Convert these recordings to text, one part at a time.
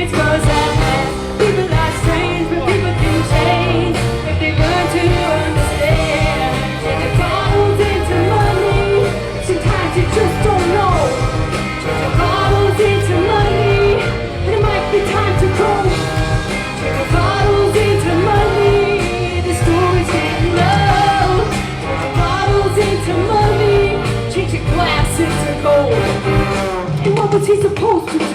secrets goes out. People are strange, but people can change if they learn to understand. Changing bottles into money, sometimes you just don't know. Changing bottles into money, and it might be time to go. Changing bottles into money, the story's getting low. Changing bottles into money, changing glass into gold. And what was he supposed to do?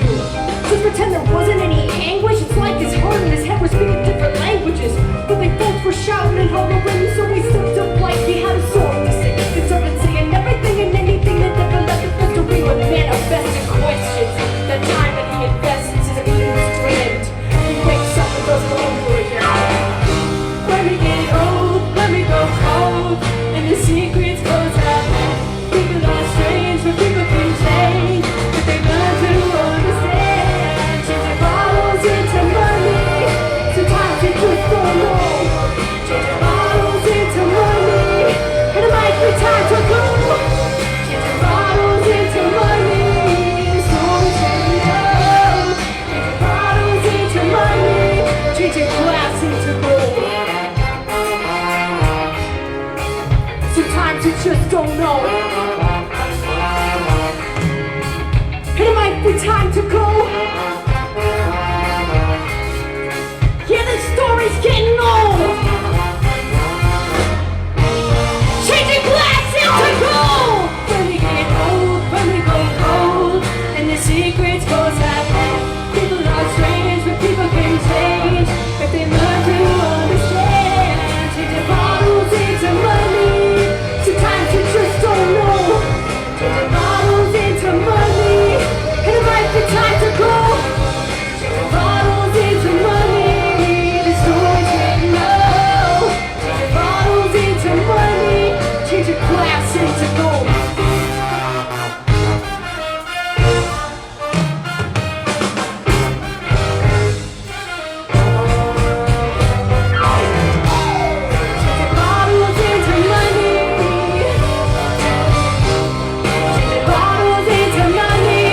Just pretend there wasn't any anguish? It's like his heart and his head were speaking different languages. But they both were shouting and hollering, so he stepped up like he had a sword to sing. He started saying everything and anything that never left the mystery would manifest in questions. That time that he invests his amused friend. He wakes up and does it over again. Let me get old, let me go cold, and the secrets goes out. People are strange, but people can change if they learn to understand. Changing bottles into money, sometimes you just don't know. Changing bottles into money, and it might be time to go. Changing bottles into money, the story's getting low. Changing bottles into money, changing glass into gold. Sometimes you just don't know. And it might be time to go. Yeah, the story's getting old. Changing glass into gold. When we get old, when we go cold, and the secrets goes out. People are strange, but people can change if they learn to understand. Changing bottles into money, sometimes you just don't know. Changing bottles into money, and it might be time to go. Changing bottles into money, the story's getting low. Changing bottles into money, changing glass into gold. Changing bottles into money. Changing bottles into money.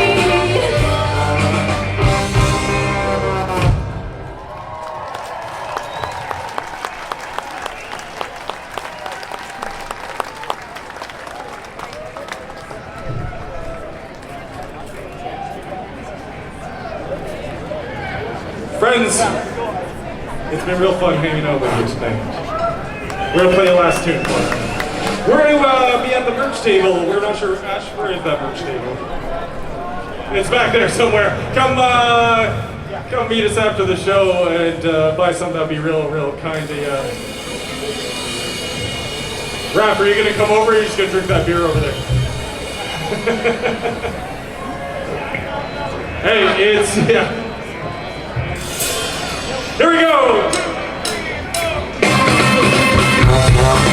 Friends, it's been real fun hanging out with you tonight. We're gonna play the last tune. We're gonna be at the merch table. We're not sure, Ash, where is that merch table? It's back there somewhere. Come meet us after the show and buy something. That'd be real kind of you. Raph, are you gonna come over or are you just gonna drink that beer over there? Hey, yeah.